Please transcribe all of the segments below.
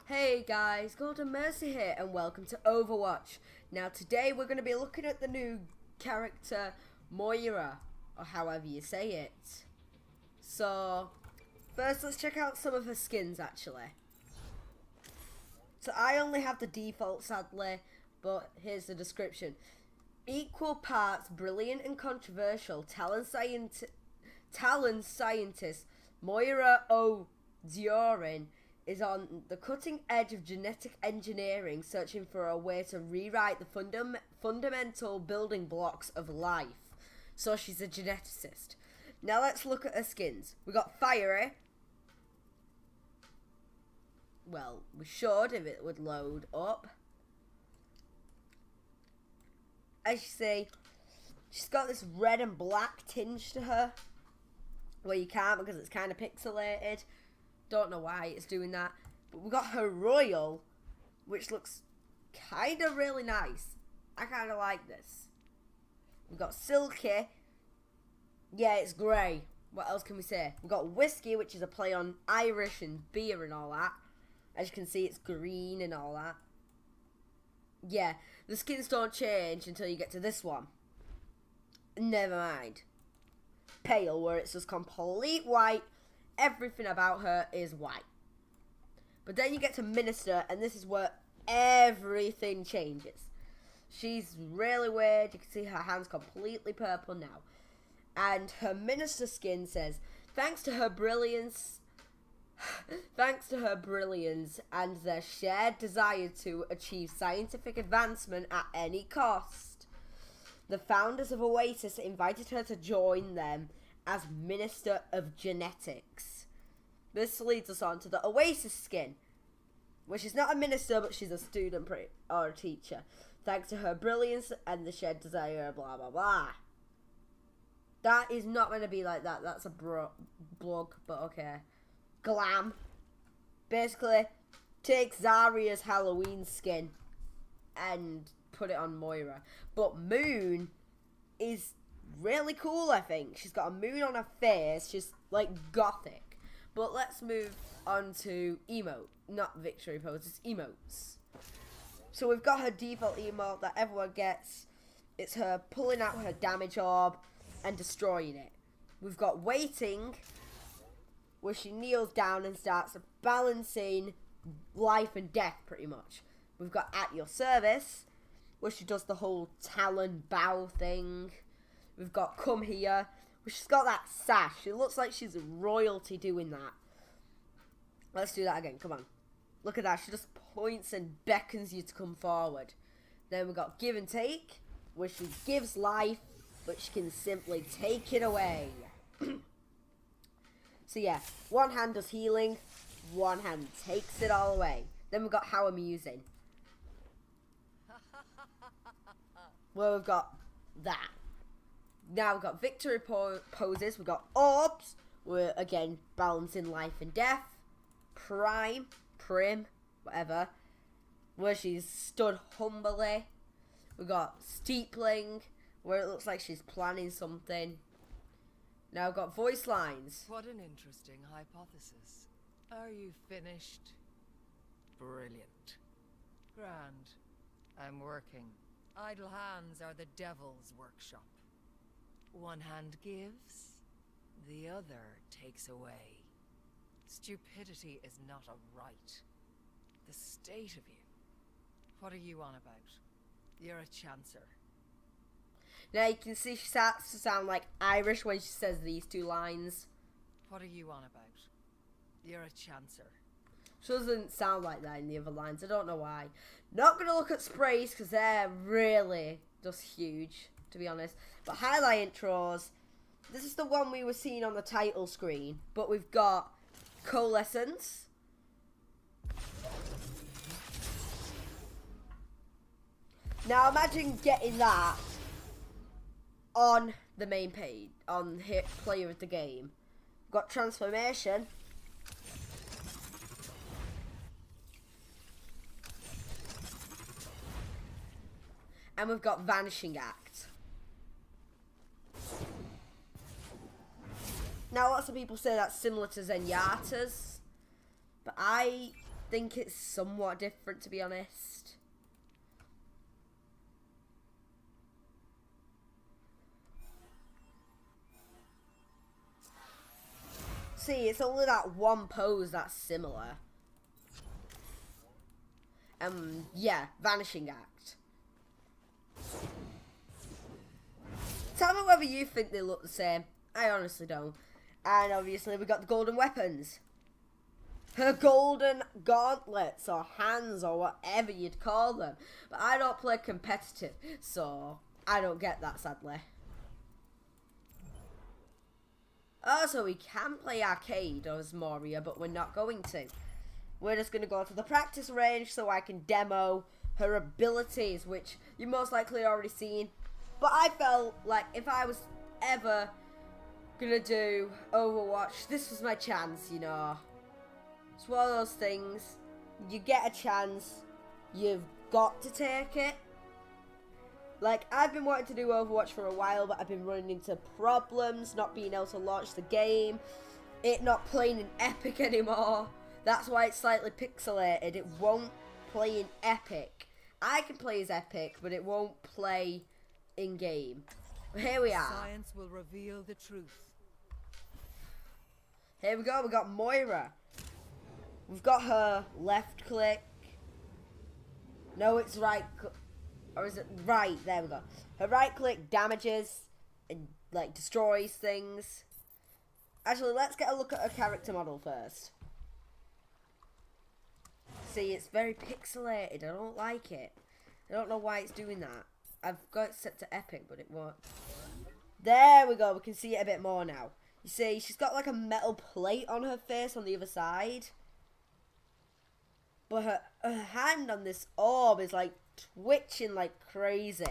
Hey guys, Golden Mercy here and welcome to Overwatch. Now today we're going to be looking at the new character Moira, or however you say it. So, first let's check out some of her skins actually. So I only have the default sadly, but here's the description. Equal parts brilliant and controversial, talent scientist Moira O'Diorin is on the cutting edge of genetic engineering, searching for a way to rewrite the fundamental building blocks of life. So she's a geneticist. Now let's look at her skins. We got Fiery. Well, we should if it would load up. As you see, she's got this red and black tinge to her. Well, you can't because it's kind of pixelated. Don't know why it's doing that. But we got her Royal, which looks kind of really nice. I kind of like this. We got Silky. Yeah, it's grey. What else can we say? We got Whiskey, which is a play on Irish and beer and all that. As you can see, it's green and all that. Yeah, the skins don't change until you get to this one. Never mind. Pale, where it's just complete white. Everything about her is white. But then you get to Minister, and this is where everything changes. She's really weird. You can see her hands completely purple now. And her Minister skin says, thanks to her brilliance and their shared desire to achieve scientific advancement at any cost, the founders of Oasis invited her to join them as Minister of Genetics. This leads us on to the Oasis skin, which is not a minister, but she's a student or a teacher. Thanks to her brilliance and the shared desire, blah, blah, blah. That is not going to be like that. That's a blog, but okay. Glam. Basically, take Zarya's Halloween skin and put it on Moira. But Moon is really cool, I think. She's got a moon on her face. She's like gothic. But let's move on to emote. Not victory poses, emotes. So we've got her default emote that everyone gets. It's her pulling out her damage orb and destroying it. We've got waiting, where she kneels down and starts balancing life and death pretty much. We've got at your service, where she does the whole talon bow thing. We've got come here, where she's got that sash. It looks like she's royalty doing that. Let's do that again, come on. Look at that, she just points and beckons you to come forward. Then we've got give and take, where she gives life, but she can simply take it away. So yeah, one hand does healing, one hand takes it all away. Then we've got how amusing. Well, we've got that. Now we've got victory poses, we've got orbs, we're again balancing life and death. Prim, whatever, where she's stood humbly. We've got steepling, where it looks like she's planning something. Now we've got voice lines. What an interesting hypothesis. Are you finished? Brilliant. Grand. I'm working. Idle hands are the devil's workshop. One hand gives, the other takes away. Stupidity is not a right. The state of you. What are you on about? You're a chancer. Now you can see she starts to sound like Irish when she says these two lines. What are you on about? You're a chancer. She doesn't sound like that in the other lines. I don't know why. Not going to look at sprays because they're really just huge, to be honest. But highlight intros. This is the one we were seeing on the title screen. But we've got Coalescence. Now imagine getting that on the main page, on hit player of the game. We've got Transformation. And we've got Vanishing Act. Now, lots of people say that's similar to Zenyatta's, but I think it's somewhat different, to be honest. See, it's only that one pose that's similar. Yeah, Vanishing Act. Tell me whether you think they look the same. I honestly don't. And obviously we got the golden weapons. Her golden gauntlets or hands or whatever you'd call them. But I don't play competitive, so I don't get that, sadly. Also, we can play arcade as Moria, but we're not going to. We're just going to go to the practice range so I can demo her abilities, which you most likely already seen. But I felt like if I was ever going to do Overwatch, this was my chance, you know. It's one of those things, you get a chance, you've got to take it. Like, I've been wanting to do Overwatch for a while, but I've been running into problems, not being able to launch the game, it not playing in Epic anymore. That's why it's slightly pixelated. It won't play in Epic. I can play as Epic, but it won't play in-game. Here we are. Science will reveal the truth. Here we go, we got Moira. We've got her left click. No, it's right. Or is it right? There we go. Her right click damages and like destroys things. Actually, let's get a look at her character model first. See, it's very pixelated. I don't like it. I don't know why it's doing that. I've got it set to Epic, but it won't. There we go. We can see it a bit more now. You see, she's got like a metal plate on her face on the other side. But her hand on this orb is like twitching like crazy.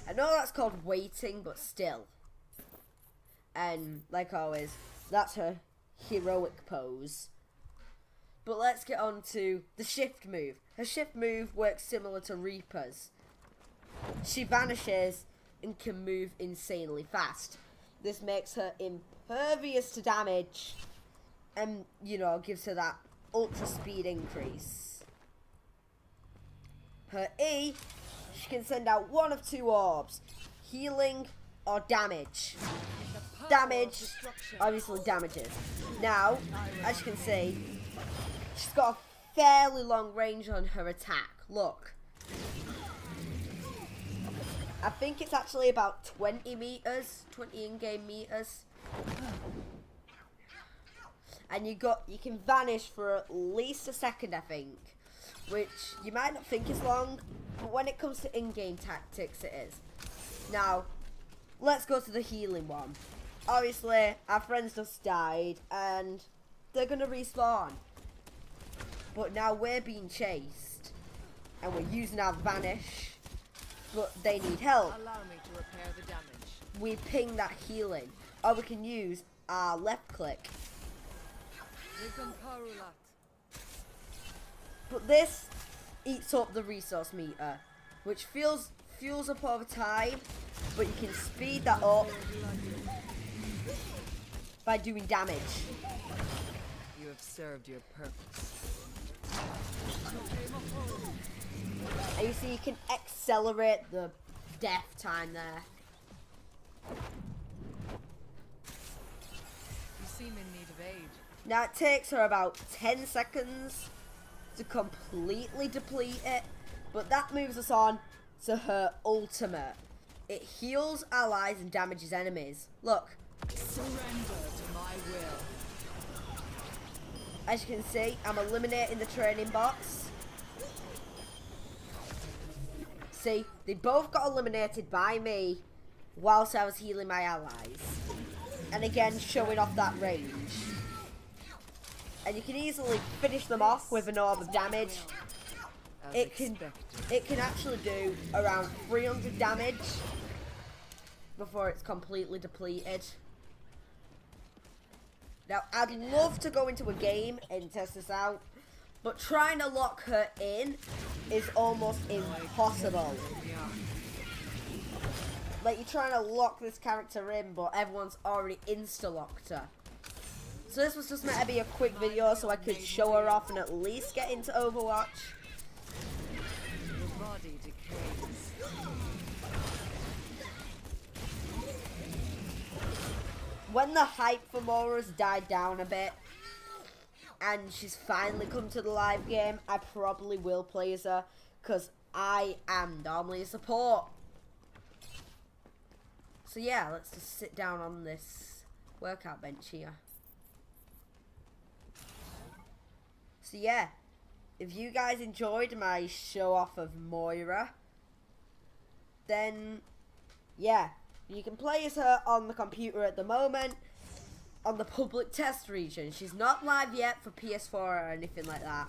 I know that's called waiting, but still. And like always, that's her heroic pose. But let's get on to the shift move. Her shift move works similar to Reaper's. She vanishes and can move insanely fast. This makes her impervious to damage and, you know, gives her that ultra speed increase. Her E, she can send out one of two orbs, healing or damage. Damage, obviously damages. Now, as you can see, she's got a fairly long range on her attack. Look. I think it's actually about 20 meters, 20 in-game meters. And you can vanish for at least a second, I think. Which you might not think is long, but when it comes to in-game tactics, it is. Now, let's go to the healing one. Obviously, our friends just died, and they're gonna respawn. But now we're being chased, and we're using our vanish, but they need help. Allow me to repair the damage. We ping that healing, or we can use our left click. But this eats up the resource meter, which fuels up over time, but you can speed that up by doing damage. You have served your purpose. And you see you can accelerate the death time there. You seem in need of aid. Now it takes her about 10 seconds to completely deplete it, but that moves us on to her ultimate. It heals allies and damages enemies. Look. Surrender to my will. As you can see, I'm eliminating the training bots. See, they both got eliminated by me whilst I was healing my allies. And again, showing off that range. And you can easily finish them off with an orb of damage. It can actually do around 300 damage before it's completely depleted. Now, I'd love to go into a game and test this out, but trying to lock her in is almost impossible. Like, you're trying to lock this character in, but everyone's already insta-locked her. So this was just meant to be a quick video so I could show her off and at least get into Overwatch. Your body decays. When the hype for Moira's died down a bit, and she's finally come to the live game, I probably will play as her, because I am normally a support. So yeah, let's just sit down on this workout bench here. So yeah, if you guys enjoyed my show off of Moira, then yeah, you can play as her on the computer at the moment, on the public test region. She's not live yet for PS4 or anything like that.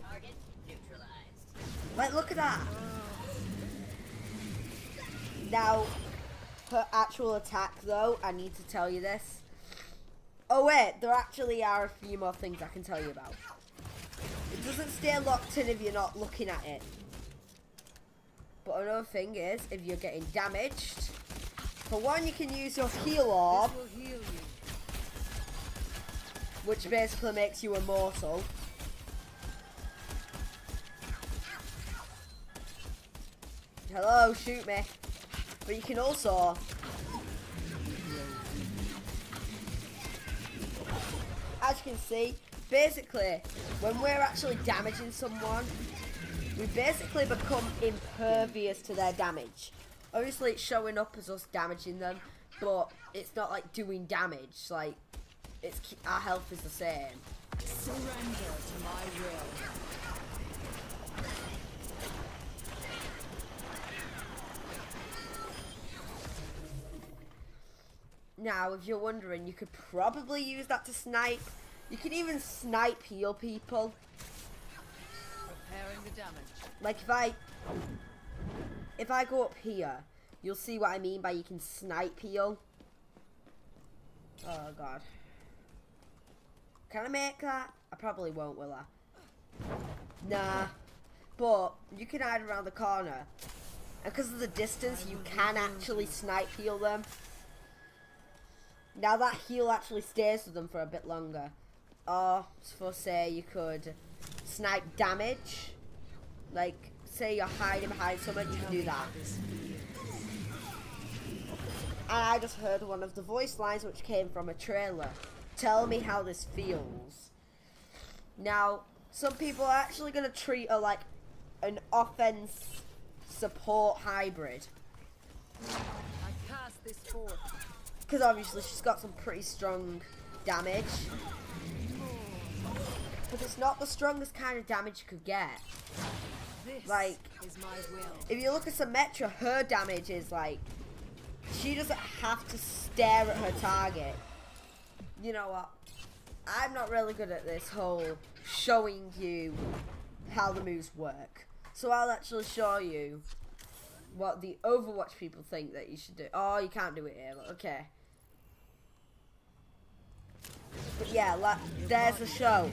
Target neutralized. Like, look at that. Now, her actual attack though, I need to tell you this. Oh wait, there actually are a few more things I can tell you about. It doesn't stay locked in if you're not looking at it. But another thing is, if you're getting damaged, for one, you can use your heal orb, This will heal you. which basically makes you immortal. Hello, shoot me. But you can also, as you can see, basically, when we're actually damaging someone, we basically become impervious to their damage. Obviously, it's showing up as us damaging them, but it's not like doing damage. Like, our health is the same. Surrender to my will. Now, if you're wondering, you could probably use that to snipe. You can even snipe heal people. Repairing the damage. Like if I go up here, you'll see what I mean by you can snipe heal. Oh god. Can I make that? I probably won't, will I? Nah. But you can hide around the corner. And because of the distance, you can actually snipe heal them. Now that heal actually stays with them for a bit longer. Or, for say, you could snipe damage. Like, say you're hiding behind someone, you can do that. And I just heard one of the voice lines which came from a trailer. Tell me how this feels. Now, some people are actually going to treat her like an offense support hybrid. I cast this forth. Because obviously she's got some pretty strong damage. But it's not the strongest kind of damage you could get. This Like, is my will. if you look at Symmetra, her damage is like, she doesn't have to stare at her target. You know what? I'm not really good at this whole showing you how the moves work. So I'll actually show you what the Overwatch people think that you should do. Oh, you can't do it here, but okay. But yeah, like, there's a show.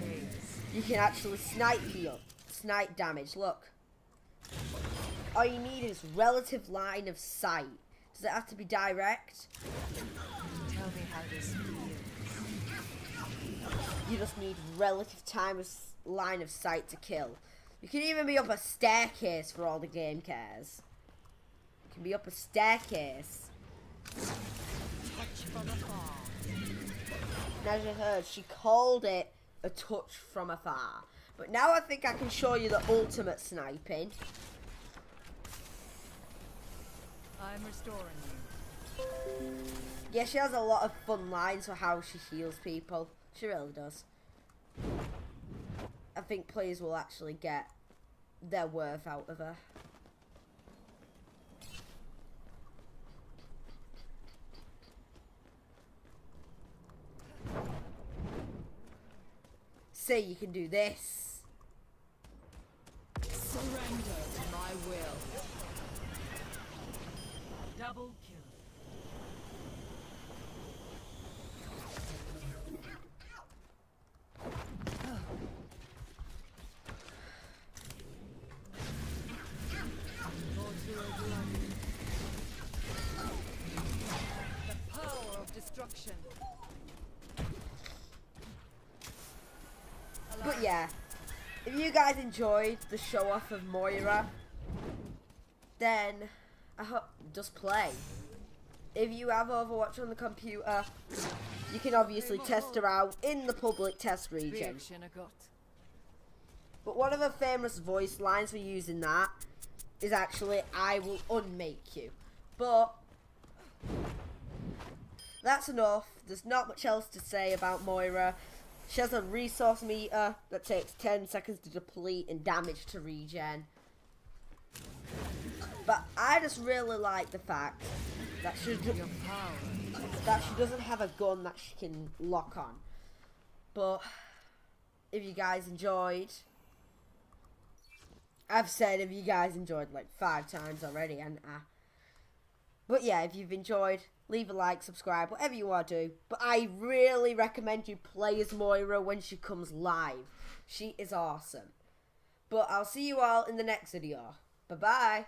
You can actually snipe heal, snipe damage, look. All you need is relative line of sight. Does it have to be direct? Tell me how this feels. You just need relative time of line of sight to kill. You can even be up a staircase for all the game cares. You can be up a staircase. Touch from afar. And as you heard, she called it a touch from afar. But now I think I can show you the ultimate sniping. I'm restoring you. Yeah, she has a lot of fun lines for how she heals people. She really does. I think players will actually get their worth out of her. Say you can do this. Surrender to my will. Double kill. The power of destruction. yeah, if you guys enjoyed the show off of Moira, then I hope just play. If you have Overwatch on the computer, you can obviously test her out in the public test region. But one of the famous voice lines for using that is actually, "I will unmake you." But that's enough. There's not much else to say about Moira. She has a resource meter that takes 10 seconds to deplete and damage to regen. But I just really like the fact that she doesn't have a gun that she can lock on. But if you guys enjoyed, I've said if you guys enjoyed like 5 times already, and but yeah, if you've enjoyed, leave a like, subscribe, whatever you want to do. But I really recommend you play as Moira when she comes live. She is awesome. But I'll see you all in the next video. Bye bye.